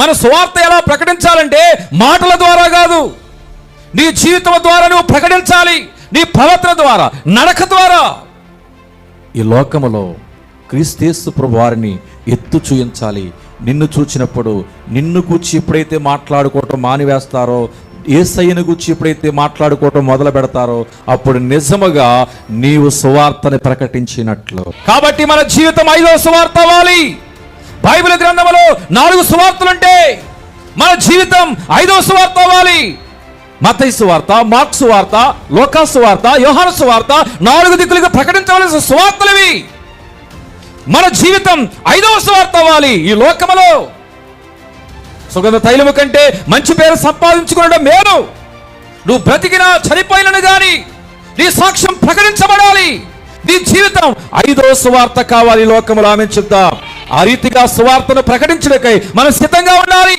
మన సువార్త ఎలా ప్రకటించాలంటే మాటల ద్వారా కాదు, నీ జీవితం ద్వారా నువ్వు ప్రకటించాలి, నీ ప్రవర్తన ద్వారా, నడక ద్వారా. ఈ లోకములో క్రీస్తు ప్రభు వారిని ఎత్తు చూయించాలి. నిన్ను చూచినప్పుడు, నిన్ను కూర్చి ఎప్పుడైతే మాట్లాడుకోవటం మానివేస్తారో, యేసయ్యను గురించి ఎప్పుడైతే మాట్లాడుకోవటం మొదలు పెడతారో, అప్పుడు నిజముగా నీవు సువార్తని ప్రకటించినట్లు. కాబట్టి మన జీవితం 5వ సువార్త అవ్వాలి. బైబిల్ గ్రంథంలో 4 సువార్తలుంటే మన జీవితం 5వ సువార్త అవ్వాలి. మత్తయి సువార్త, మార్కు సువార్త, లూకా సువార్త, యోహాను సువార్త, 4 దిక్కులుగా ప్రకటించవలసిన సువార్తలవి. మన జీవితం 5వ సువార్త అవ్వాలి. ఈ లోకములో సుగంధ తైలము కంటే మంచి పేరు సంపాదించుకోవడం మేలు. నువ్వు బ్రతికినా చనిపోయినను గాని నీ సాక్ష్యం ప్రకటించబడాలి. నీ జీవితం 5వ సువార్త కావాలి లోకములో. ఆమె చెప్తాం. ఆ రీతిగా సువార్తను ప్రకటించడానికై మనం సిద్ధంగా ఉండాలి.